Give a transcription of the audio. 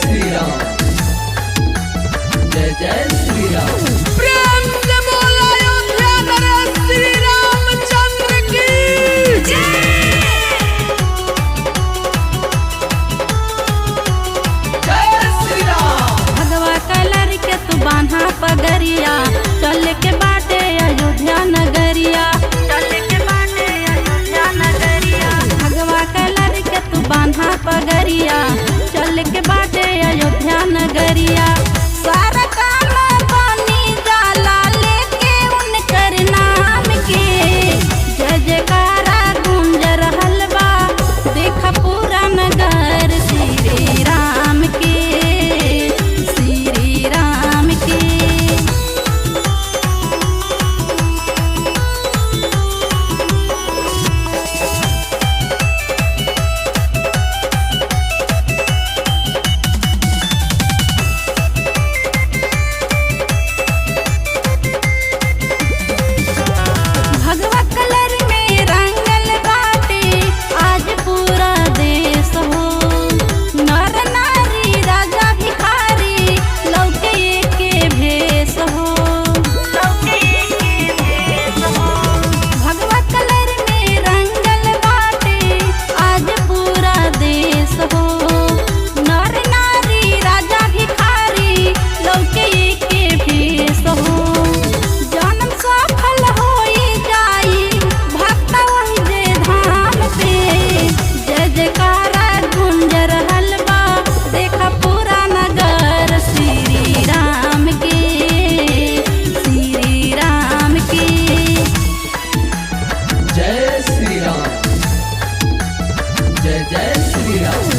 श्री राम, जय जय श्री राम। प्रेम से बोला अयोध्या नरेश श्री रामचंद्र की जय। जय श्री राम। भगवा कलर के तू बांधा पगरिया, चल के बाटे अयोध्या नगरिया, चल के बाटे अयोध्या नगरिया। भगवा कलर के तू बांधा पगरिया, चल के बाटे अयोध्या नगरिया। सारा काम पानी जाला लेके उनकर नाम के, जय जयकारा गूंज रहल बा, देखा पूरा नगर श्री राम के, श्री राम के। भगवा कलर में रंगल बाटे आज पूरा देश हो, नर नारी राजा भिखारी लौके के भेष हो, लौके के भेष हो। भगवा कलर में रंगल बाटे आज पूरा देश हो, नर नारी राजा भिखारी लौके के भेष हो। जन्म सफल होई जाई भक्त वही जे धाम पे, जय जयकारा गूंज रहल बा, देखा पूरा नगर श्री राम के, श्री राम के। जय श्री राम, जय जय श्री राम।